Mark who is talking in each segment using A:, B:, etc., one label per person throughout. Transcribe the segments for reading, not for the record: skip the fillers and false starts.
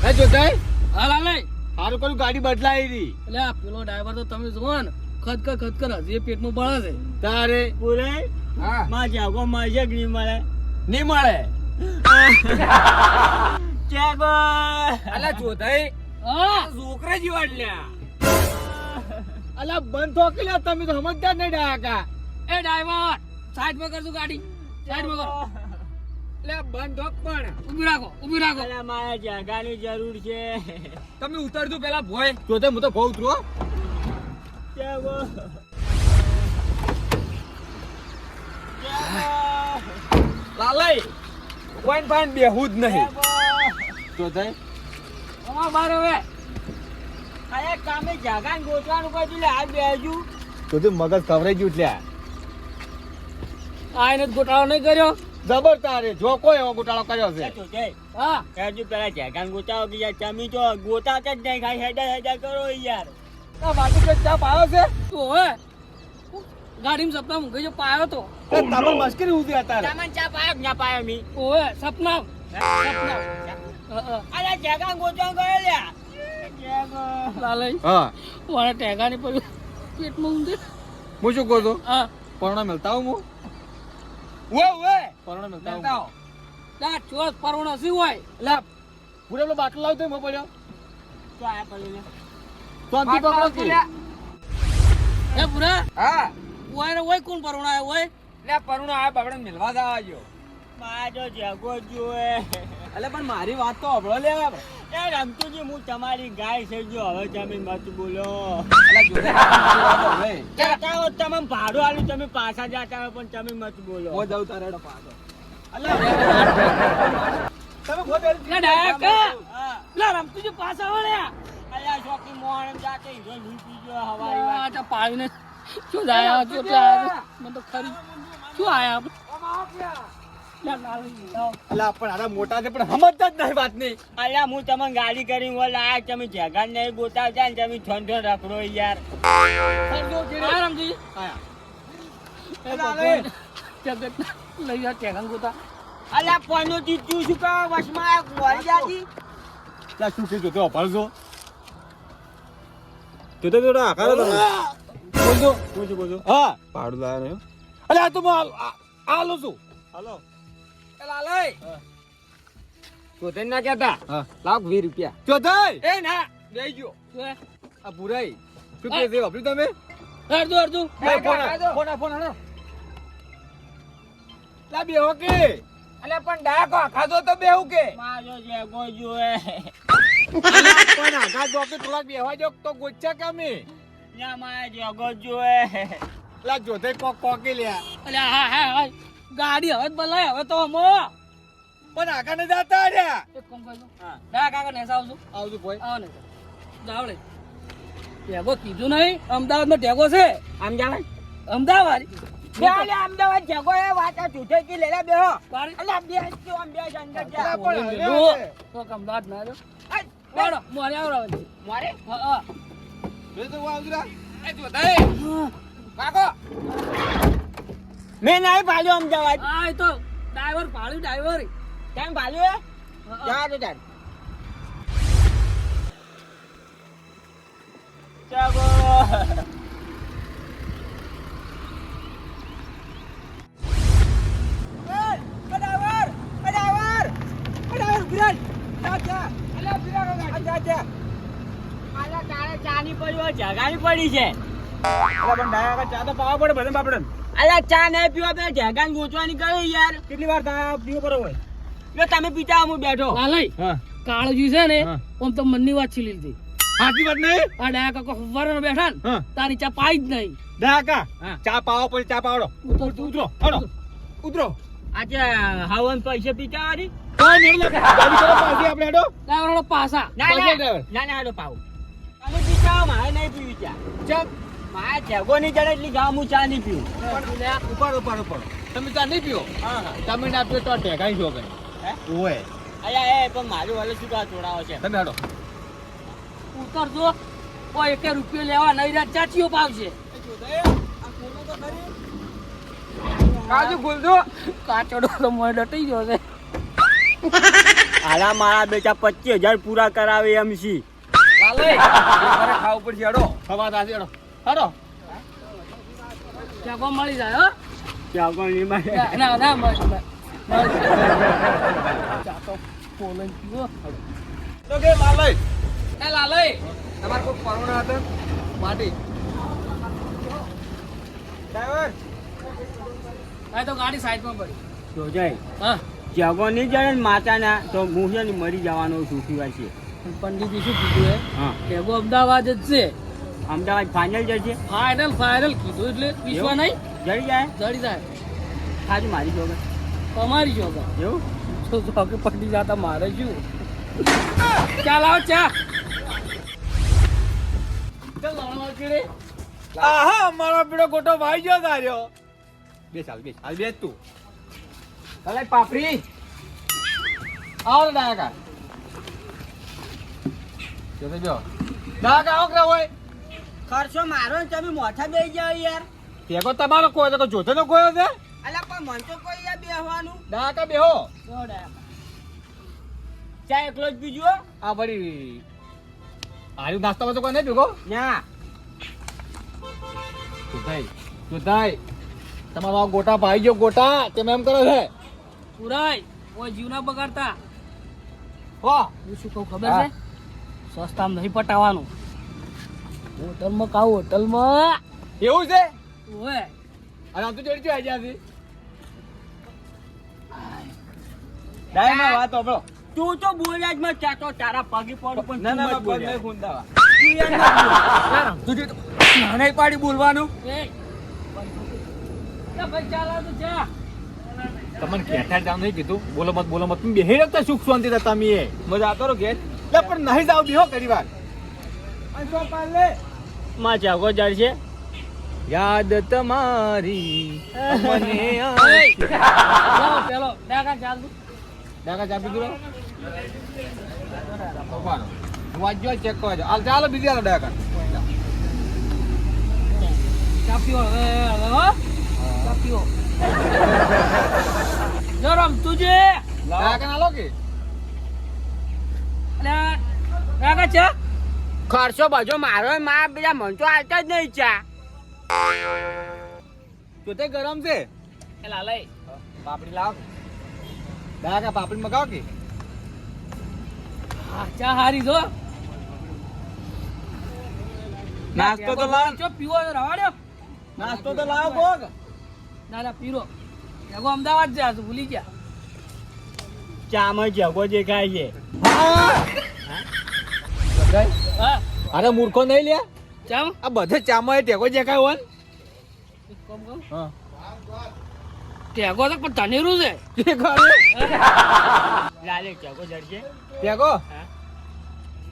A: એ જોતાઈ
B: હા લાલે
A: હારું કરું ગાડી બદલાઈ રહી.
B: એટલે આ પેલો ડ્રાઈવર તો તમે જુઓ ને ખદકર હજી પેટમાં બળે છે.
A: તારે
C: બોલે
A: હા
C: માં જાગો માજે કે નહીં મળે
A: નહીં મળે.
C: જાગો
A: અલા જોતાઈ
B: હા
A: છોકરા જેવા જ લ્યા. અલા બંધ થો કે લ્યા, તમે તો સમજદાર નહીં ડાકા.
B: એ ડ્રાઈવર સાઈડમાં કરજો ગાડી, સાઈડમાં કરો.
A: લે બંધ થો પણ
B: ઊભી રાખો.
C: અલા મારે જાગાની જરૂર છે.
A: તમે ઉતરજો પેલા ભોય. જોતાઈ હું તો ભો ઉતરો.
C: જાગો
A: લાલઈ કોઈ પાન બેહું જ નહીં. જોતાઈ
B: અમાર બાર હવે
C: અરે કામે જાગાને ગોતવાનું કીધું લે આ બેજુ
A: જોતાઈ મગજ કવરાઈ ગયું લ્યા.
B: આઈને જ ગોટાળો નહીં કર્યો.
A: જબર તારે જો કોઈ એવો ગોટાળો કર્યો છે.
B: હા
C: હજુ પેલા જાગાને ગોતાવો કે યાર તમે તો ગોતાતા જ નહીં, ખાલી હેડા કરો યાર.
A: આ બાજુ કે ચા પાયો છે.
B: તું હવે ગાડીમાં સપના મૂકી જો પાયો તો
A: એ તમાર મસ્કરી ઉધી અત્યારે.
C: સામાન ચા પાયો કે ના પાયો મી?
B: ઓવે સપના
C: અરે જાગાને ગોતવાનું કરે લ્યા. જાગો
B: લાલઈ
A: હા
B: મારા ટેગા ની પડ્યું પેટમાં ઊંધે.
A: હું શું કહું છું
B: હા
A: પરણા મિલતા હું પરણા મિલતા હું
B: ના ચોસ પરવણો શું હોય
A: એટલે પૂરે પેલો બાટલો લાવતો એમાં પડ્યો
C: તો આયા પડી લે.
A: શાંતિ પકડો કે
B: એ પૂરા
A: હા
B: ઓય ઓય કોણ પરવણો આયો હોય?
A: લે પરણો આ બગડે મિલવા જવા જો.
C: મારો જાગો જોએ.
A: એટલે પણ મારી વાત તો હબળો લે.
C: એ રમતુજી હું તમારી ગાય છે, જો હવે તમે મત બોલો.
A: એટલે જોડે મારી વાત હવે
C: જાતા હો તમે ભાડું આલું, તમે પાછા જાતા હો પણ તમે મત બોલો.
A: હું જાઉં તારે હેડો પાછો. તમે બહુ
B: લે ડાયકા
C: હા.
B: લે રમતુજી પાછા વળ્યા.
C: અલ્યા શોકી મોહન જાતે હીરો લૂ પીજો હવારી વાત.
B: આ તો પાવીને શું આયા કેટલા આયા મને તો ખરી શું આયા લે લાલઈ લાવ.
A: અલા પણ આના મોટા છે પણ સમજતા જ નહીં વાત નહીં.
C: અલ્યા હું તમને ગાડી કરી હું લાયા, તમે જગા નહીં ગોતાવતા ને તમે છોન છોન રખડો યાર.
B: આ રમતુજી
A: આયા
B: એ ભગવાન જગત લઈ આ ટેગા ગોતા.
C: અલ્યા પોનો જીતું શું કહો વસમાં વળી જાતી.
A: લા શું કીધું તો ભળજો તો આકારો બોલજો બોલજો હા ભાડું લાયા ને. અલે આ તો હું આલો છું.
C: હલો
A: એ લાલઈ
C: તો તને ના કહેતા
A: હા
C: લાખ 20 રૂપિયા.
A: ચોથાઈ
C: એ ના
A: બેહી ગયો
B: શું હે?
A: આ ભુરાઈ શું કે છે વાપર્યું તમે
B: અડધું
A: ફોન હાલો લા બેહો કે અલે પણ ડાકો ખાધો તો બેહું કે
C: મારો જેગો જોએ.
A: પણ આઘા જો કે થોડા બેહવા જો તો ગોચ્યા કમે
C: ના મારા જેગો જોએ.
A: લા જોતે કોકી લ્યા
B: અલ્યા હા ગાડી હવે જ બદલાય હવે તો અમો
A: પણ આઘા ને જાતા રહ્યા
B: એક કામ કરજો
C: હા.
B: ના કાકા ને આવજો
A: આવજો ભાઈ
B: આવો ને જાવ લે ટેગો કીધું નહીં અમદાવાદમાં ટેગો છે
C: આમ જાવે
B: અમદાવાદ
C: બેલે અમદાવાદ જેગો એ વાત જૂઠે કી લેલા બેહો.
B: બારી
C: અલ્યા બે જો આમ બે અંદર જા.
A: અલા પણ હવે
B: તો અમદાવાદ ના જો
C: આય,
B: બોલો મોરે આવરાવ છે
C: મારે
B: હા
A: બે તો આવજરા એ જોતાઈ કાકો
C: મેં નહીં ભાલ્યો અમદાવાદ.
B: હા એ તો ડ્રાઈવર ભાડું ડ્રાઈવર
C: કેમ ભાલ્યો એ જા તો જાન. જાગો ચાની પડી જગાની પડી છે.
A: પણ ડાયા ચા તો પાવા પડે બધે બાપડે
C: અલ્યા ચા નહીં પીવા બે જગાને ગોચવાની કરી યાર.
A: કેટલી વાર થાય પીવો પડે હોય
C: જો તમે પીતા હું બેઠો.
B: લાલઈ
A: હા
B: કાળજી છે ને
A: હા.
B: આમ તો મનની વાત છીલી લીધી.
A: સાચી વાત નહીં
B: આ ડાયા કાકો ફવારાનો બેઠા ને
A: હા
B: તારી ચા પાઈ જ નહીં.
A: ડાકા
B: હા.
A: ચા પાવો પડે ચા પાવડો
B: ઉતર
A: ઉતરો હડો ઉતરો
C: આજે હવન પૈસા પીતા વાળી.
A: કોઈ નહીં લે ગાડી કરો પાછી આપણે હેડો
B: ડ્રાઈવર પાસા
C: ના
A: પાછો
C: ના
A: ડ્રાઈવર.
C: ના ના હાલો પાવ. તમે પીતા હો, મારે નહીં પીવી ચા.
A: ચમ
C: મારે જેગો નહીં જડે એટલી ગામ હું ચા નહીં પીવું.
A: ઉપર તમે ચા નહીં પીવો
C: હા હા.
A: તમે ના પીવો તો ટેકાઈ જો કઈ
C: હે?
A: ઓય
C: અલ્યા એ પણ મારું વાલે શું કા છોડાવો છે.
A: તમે હેડો
B: ઉતરજો કોઈ 1 રૂપિયો લેવા નહીં રહ્યા ચાચીઓ પાવશે.
A: કાજુ ગુલદો
B: કાચડો તો મોય ડટી ગયો છે.
C: હાલા મારા બેટા 25,000 પૂરા કરાવે એમ છી.
A: લાલય મારે ખાવું પડશે હેડો ખવા થાશે હેડો હેડો
B: ચા કોણ મળી જાય હો
C: ત્યાં કોણ નહીં મળે.
B: ના ના મળી ચા તો પોલન પીવો
A: તો કે લાલય
B: એ લાલય
A: તમારે કોઈ પરવાના હતા માટી ડ્રાઈવર
B: આ તો ગાડી સાઈડમાં પડી
C: તો જાય
B: હા
C: જગો નહીં જડે ને માતાના તો હું છે ને મરી જવાનો સુખી વાત છે.
B: પંડિતજી શું કીધું હે
C: હા
B: ભેગો અમદાવાદ જ છે
C: અમદાવાદ ફાઇનલ જશે.
B: ફાઇનલ કીધું એટલે વિશ્વા નહીં
C: જડી જાય
B: જડી જાય
C: ખાલી મારી જોગે
B: તમારી જોગ
C: એવું
B: તો કે પડી જતા મારે શું ચાલ આવો ચા ચાલ લાવવા કેડે
A: આહા મારો પીડો ગોટો ભાઈ ગયો તાર્યો બે ચાલ બે હાલ બે તું કલે પાપરી આવો ડાકા જો ડાકા આવો કે હોય
C: ખર્ચો મારો ને તમે મોઠા બેસી જાવ યાર.
A: ભેગો તમારો કોઈ તો જોતો તો કોઈ છે
C: અલા પણ મન તો કોઈ યાર બેહવાનું.
A: ડાકા બેહો
C: ચા એકલો જ પીજો.
A: આ વળી આયુ નાસ્તામાં તો કોઈ નહીં ભેગો
C: ના
A: જોતાઈ તમારો આ ગોટા ભાઈ ગયો ગોટા તેમ એમ કરે છે
B: પુરાય કોઈ જીવ ના બગાડતા
A: હો
B: હું શું કહું ખબર છે સસ્તામાં નહીં પટાવાનું હોટલમાં ખાવ હોટલમાં
A: એવું છે
B: ઓય
A: અને આમ તો જોડી જો આઈ જ્યાંથી
C: ડાયમાં વાત સાંભળો. તું તો બોલ્યા જ મત ચાતો તારા પગે પડું પણ
A: ના
C: તું
A: ના
C: મત
A: પગ
C: બોલ્યા.
A: નહીં ખૂંદાવા
C: તું યાર મત બોલ.
A: તું જો નાના પાડી બોલવાનું
B: એ ભાઈ ચાલ આવતો ચા
A: તમને ખેઠા જામ નહીં કીધું બોલો મત તમે બેહી રહેતા સુખ શાંતિ હતા તમે મજા આવતો રહો ઘેર લે પણ નહીં જાવ બેહો કરી વાર
C: માં જાગો જડશે.
A: યાદ તમારી મને
B: ચાલો પેલો ડાકા ચાલ તું
A: ડાકા ચા પીધું વાંચજો ચેક કરજો હાલ ચાલો બીજી હાલો ડાકા
B: ચા પીવો હવે હો ચા પીવો જો રમતું છે
A: ડાકા ના લો કે
B: અલ્યા ડાકા ચા
C: ખર્ચો બધો મારો ને મારા બીજા મન તો આવતા જ નહીં ચા.
A: તો તે ગરમ છે
B: એ લાલય
A: પાપડી લાવ ડાકા પાપડી મગાવ કે
B: હા ચા હારી જો
A: નાસ્તો તો લાવ
B: ચો પીવો તો રવાડ્યો
A: નાસ્તો તો લાવ કોક
B: ના ના પીરો એગો અમદાવાદ જા તું ભૂલી ગયા
C: ચામાં જગો દેખાય છે.
B: હા
A: અરે મૂર્ખો નહીં લે
B: ચામ
A: આ બધે ચામાં ટેકો દેખાય હોય
B: એક કામ કહું
A: હા
B: ટેગો તો પણ તનેરું છે
A: ટેકો
C: લાલે જગો જડશે.
A: ટેકો
C: હા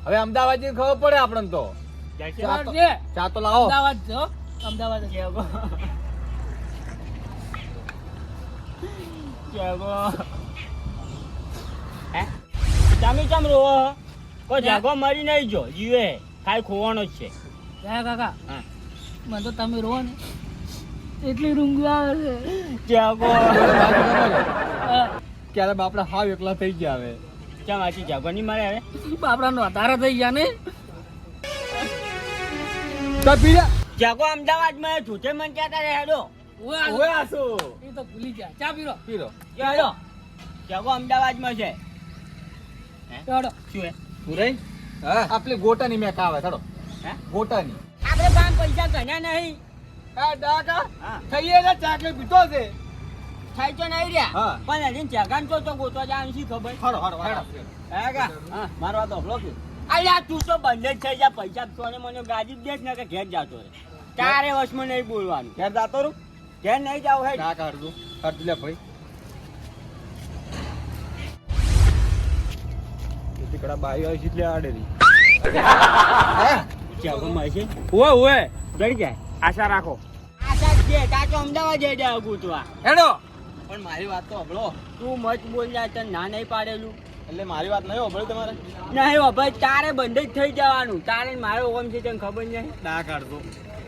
A: હવે અમદાવાદ ની ખબર પડે આપણને તો
C: જડશે.
A: ચા તો-
B: છે
A: ચા તો લાવો
B: અમદાવાદ જો અમદાવાદ જ.
C: જગો જગો હે તમે ચમ રોવો હો? કોઈ જગો મરી નહીં જો જીવે ખાલી ખોવાનો જ છે.
B: જય કાકા
C: હા
B: મને તો તમે રહો ને એટલી રૂંગી આવે છે
C: જગો
B: હા,
A: ક્યારે બાપડા હાવ એકલા થઈ ગયા હવે
C: ચમ આછી જગો નહીં મારે હવે.
B: બાપરાનો વધારે થઈ ગયા ને
A: તો પીરે
C: જગો અમદાવાદમાં જૂઠે મન કહેતા રહે હેડો.
A: ઓય આસુ
B: એ તો ભૂલી ગયા ચા પીરો
A: પીરો
C: હેડો જગો અમદાવાદમાં છે.
B: હેડો
C: શું હે
A: પુરાઈ હા આપણે ગોટાની મેક આવે ચડો
C: હે
A: ગોટાની
C: આપણે પાંચ પૈસા ગણ્યા નહીં.
A: આ ડાકા
C: હા
A: થઈએ ને ચાકલે પીતો છે
C: થાય તો નહીં રહ્યા
A: હા.
C: પણ હજી જગાન તો ગોતવા જવાનું શી ખબર.
A: હડો હડો હડો
C: હે કા?
A: હા મારો વાત ઓફલો કે
C: અલ્યા તું તો બંધ જ થઈ જા પૈસા સોને મને ગાડી જ દેશ ને કે ઘેર જાતો રે. તારે વશમાં નહીં બોલવાનું.
A: ઘેર જાતો રૂ
C: ઘેર નહીં જાવ હે
A: ડાકા હડતું હડતું લે ભાઈ ટીકડા બાઈ હોય એટલે આડેરી હે
C: જગો મળશે
A: ઓય ઓય
C: જડી જાય. આશા રાખો. આશા જ છે તા તો અમદાવાદ જઈ જાય ગોતવા.
A: હેડો પણ મારી વાત તો હબળો
C: તું મત બોલ જાય તને ના નહીં પાડેલું.
A: એટલે મારી વાત નહીં હબળી તમારે
C: નહીં હો ભાઈ તારે બંધ જ થઈ જવાનું. તારે ને મારો ઓમ છે તને ખબર નહીં.
A: ના કાઢતો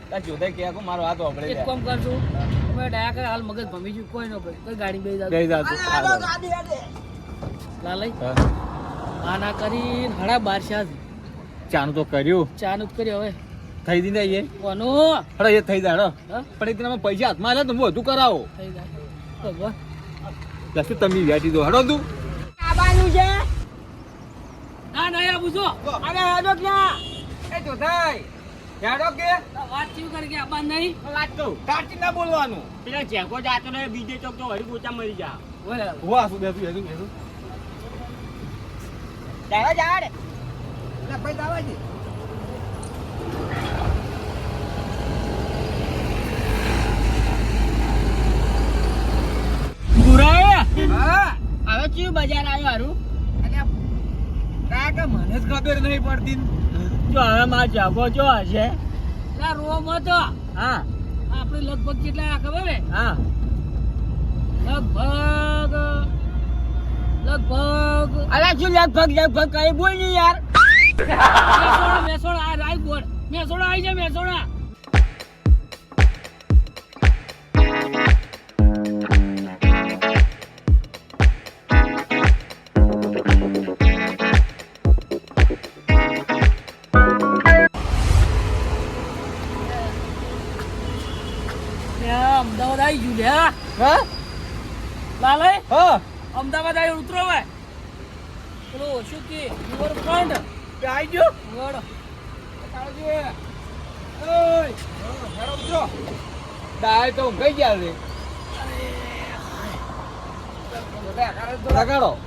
A: તાર જોડે કે આખું મારો હાથ હબળી
B: એક કામ કરશું અમે ડાયા કરે હાલ મગજ ભમી ગયું કોઈ ન ભાઈ કોઈ ગાડી બે
A: જાય જાતું
C: ગાડી
B: લાલઈ
A: હા.
B: આના કરી હડા 12
A: ચાનું તો કર્યું
B: ચાનું જ કર્યો હવે
A: થઈ દી ને એ
B: કોનું
A: હડો એ થઈ જાય
B: હા?
A: પણ એક દિન પૈસા હાથમાં આલે તો હું વધુ કરાવો
B: થઈ જાય ભગવાન
A: લસુ તમે વેચી દો હડો તું
C: આબાનું છે
B: ના નહીં આવું છો
C: અરે હેડો ક્યાં
A: એ જો થાય યાડો કે
B: વાત ચીવ કરી કે આબા નહીં
C: વાત કહું
A: કાચી ના બોલવાનું
C: પેલા ચેકો જાતો ને બીજે ચોક તો વળી ગોચા મરી જા
B: ઓય
A: વાહ શું બેસું બેસું બેસું
C: જાડો જાડ
A: લે ભાઈ દાવા છે
C: ગુરાય
A: હા
C: હવે ચીવ બજાર આવ્યો હારું
A: કાકા મને જ ખબર નહીં પડતી
C: જો હવે માર જાગો જો હશે
B: ના રોમ હતો
C: હા
B: આપણે લગભગ કેટલા ખબર હે
C: હા
B: લગભગ
C: અલા શું લગભગ કઈ બોલ ની યાર
B: મેસોડા આ રાઈ બોર્ડ મેસોડા આવી છે મેસોડા અમદાવાદ આવી ગયું લ્યા
A: હા
B: લાલે
A: હા
B: અમદાવાદ આવી ઉતરો હવે પેલો શું કે રિવરફ્રન્ટ
A: તે આઈ ગયો
B: વડ
A: કાળજી ઓય હેડો ઉતરો દાય તો ઊંઘાઈ ગયા રે લગાડો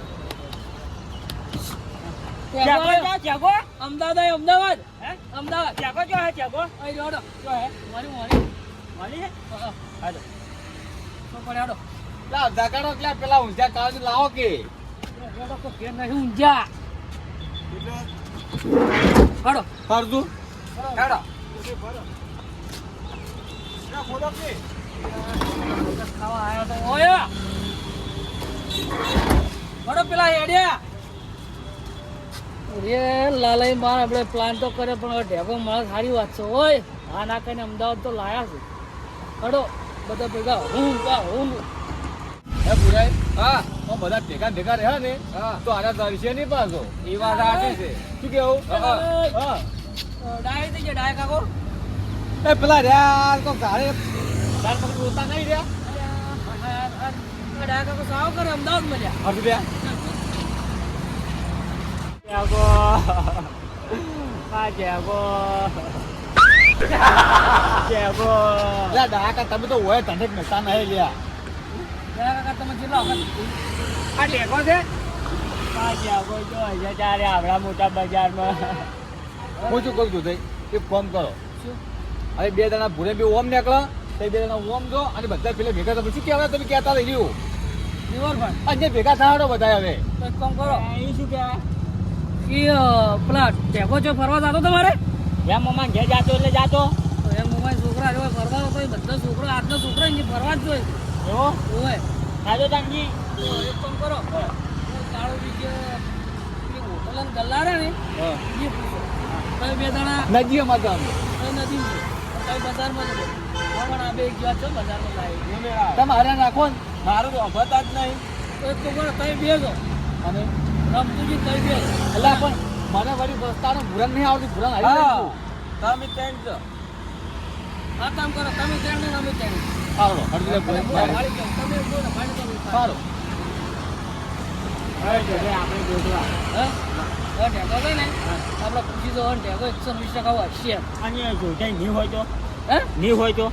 C: જાગો
B: અમદાવાદ આવી અમદાવાદ
C: હે
B: અમદાવાદ
C: જાગો જો હે જાગો
B: અહીં જોડો
C: જો હે
B: મારી મારી
C: મળી
B: હાલો તો પડે હાડો
A: લા દગાડો એટલે પેલા ઊંઝા કાળજી લાવો કે
B: જોડો કો કે નહીં ઊંઝા હાડો
A: ફરતું હેડો
B: ખાવા આવ્યો તો ઓયા હાડો પેલા હેડ્યા રે લાલઈ માર આપણે પ્લાન તો કરે પણ હવે ઢેગો માણસ સારી વાત છે ઓય આ ના કહીને અમદાવાદ તો લાયા છે હડો બધા ભેગા હું
A: હે પુરાય હા તો બધા ભેગા ભેગા રહ્યા ને તો આના દર્શે નહીં પાછો એ વાત સાચી છે શું કેવું હા
B: ડાય થઈ ગયા ડાય કાકો
A: એ પેલા રહ્યા તો ગાડે ગાડ પકડી રોતા નહીં રહ્યા
B: ડાય કાકો સાવ કરે અમદાવાદ મળ્યા
A: હરતું રહ્યા
C: જાગો આ જાગો જાગો
A: લે ડાકા તમે તો હોય તને નતા નહીં લ્યા
B: ડાય કાકા તમે કેટલા વખત
A: આ ટેકો છે
C: આ જાગો જો હશે તારે આવડા મોટા બજારમાં
A: હું શું કરું છું એક ફોન કરો
B: શું
A: હવે બે જણા ભૂલે બી ઓમ નીકળો તે બે જણા ઓમ જો અને બધા પેલા ભેગા તમે શું કહેવાય તમે કહેતા રહી રહ્યું
B: રિવરફ્રન્ટ
A: અને ભેગા થવાનો બધા હવે
B: તો એક કામ કરો
C: એ શું કહેવાય
B: એ પેલા ટેકો છો ફરવા જાતો તમારે
C: યા મમ્મા ઘેર જાતો એટલે જાતો
B: તો એમ મોબાઈલ છોકરા જો ફરવા તો બધા છોકરો આજનો છોકરો અહીં ફરવા જ જોઈએ
C: એવો
B: ઓય
C: સાજો તાંગી
B: તો એક કામ કરો કાળો બીજ હોટલ અને ગલ્લા રે ને
A: હા
B: એ પૂછો કઈ બે દાણા
A: નજી અમાર ગામ
B: કઈ નથી કઈ બજારમાં જ પણ આ બે ગયા છો બજારમાં લાવી
A: તમે હારે નાખો ને મારું તો અભતા જ નહીં
B: તો એક તો કરો કઈ બેસો
A: અને
B: રમતુજી કઈ બે
A: એટલે પણ મને વળી બસ્તાનું ભૂરન નહીં આવતું ભૂરન આવી ગયું તમે ત્રણ છો
B: આ કામ કરો તમે ત્યાં ને અમે ત્યાં
A: સારો હરદે ભૂરન
B: વાળી જાઓ તમે બોલો ભાડી તમે
A: સારો
C: આપણે ગોઠવા
B: હા ઢેકો ગઈ ને આપણે પૂછી દો ઢેકો 120% હશે
C: અને જોઈતા નહીં હોય તો
B: હે
C: નહીં હોય તો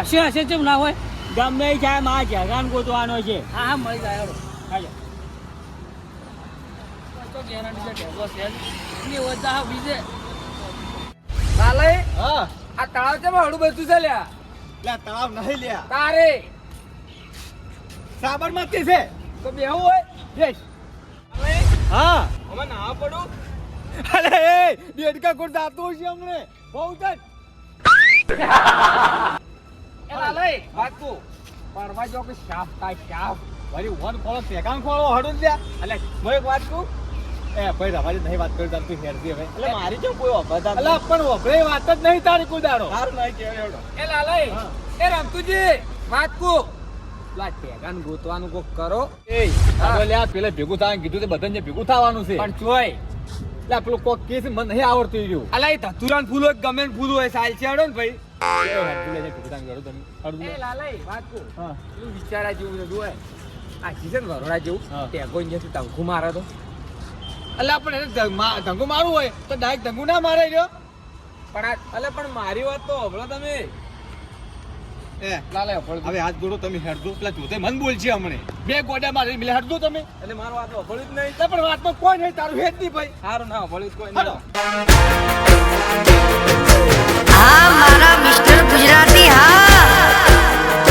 B: હશે કેમ ના હોય
C: ગમે એ થાય મારા જગાન ગોતવાનો છે
B: હા હા મળી જાય હેડો
C: હાલો
B: તો ગેરંટી છે ઢેકો છે ની વજા બીજે
A: ચાલે હા આ તળાવ છે હળું બધું છે લ્યા લે તળાવ નહીં લ્યા તારે સાબરમતી છે તો બેહું હોય બેસ હા અમે ના પડું અરે એ ડેડકા કોણ દાતું છે હમણે બહુ જ એ લાલે વાતકો પરવા જો કે શાફ તા શાફ વળી વન ખોળો સેકાન ખોળો હડું લ્યા એટલે હું એક વાત કહું એ ભાઈ રવાજી નહીં વાત કરી તું હેરતી હવે
C: એટલે મારી જો કોઈ અભતા
A: અલા પણ વપરાય વાત જ નહીં તારી કોઈ દાડો
C: સારું નહીં કહેવાય એવડો
A: એ લાલય એ રમતુજી વાત કો પેલા ટેકાને ગોતવાનું કોક કરો. હવે લે આ પેલે ભેગું થવાનું કીધું તે બધાને ભેગું થવાનું છે.
C: પણ ચોય
A: લે પેલો કોક કે છે મને નહીં આવડતું ઈ રહ્યું.
C: અલા એ ધતુરાન ફૂલ હોય ગમે ફૂલ હોય સાલ છે હડો ને ભાઈ
A: એ હરદુ લઈને ભેગું થવાનું કરો તમે. હરદુ લે.
C: લાલય વાત કો
A: હા.
C: તું વિચારા જેવું બધું હોય આ સીઝન વરોડા જેવું
A: હા.
C: ટેગો ઇન્જેક્શન તંખુ મારે તો
A: અલ્યા પણ એને ધંગુ મારવું હોય તો ડાયરેક્ટ ધંગુ ના મારે રહ્યો.
C: પણ આ અલે પણ મારી વાત તો હભળો તમે
A: હવે હાથ જોડો તમે હેડજો. પેલા જોતે મન બોલ છે હમણે બે ગોડા મારી મિલે હેડજો તમે.
C: એટલે મારો વાત હભળ્યું જ નહીં
A: એટલે પણ વાતમાં કોઈ નહીં, તારું હેડ નહીં ભાઈ.
C: સારું ના હભળ્યું જ કોઈ
A: હાલો.
C: નહીં
D: હા મારા મિસ્ટર ગુજરાતી હા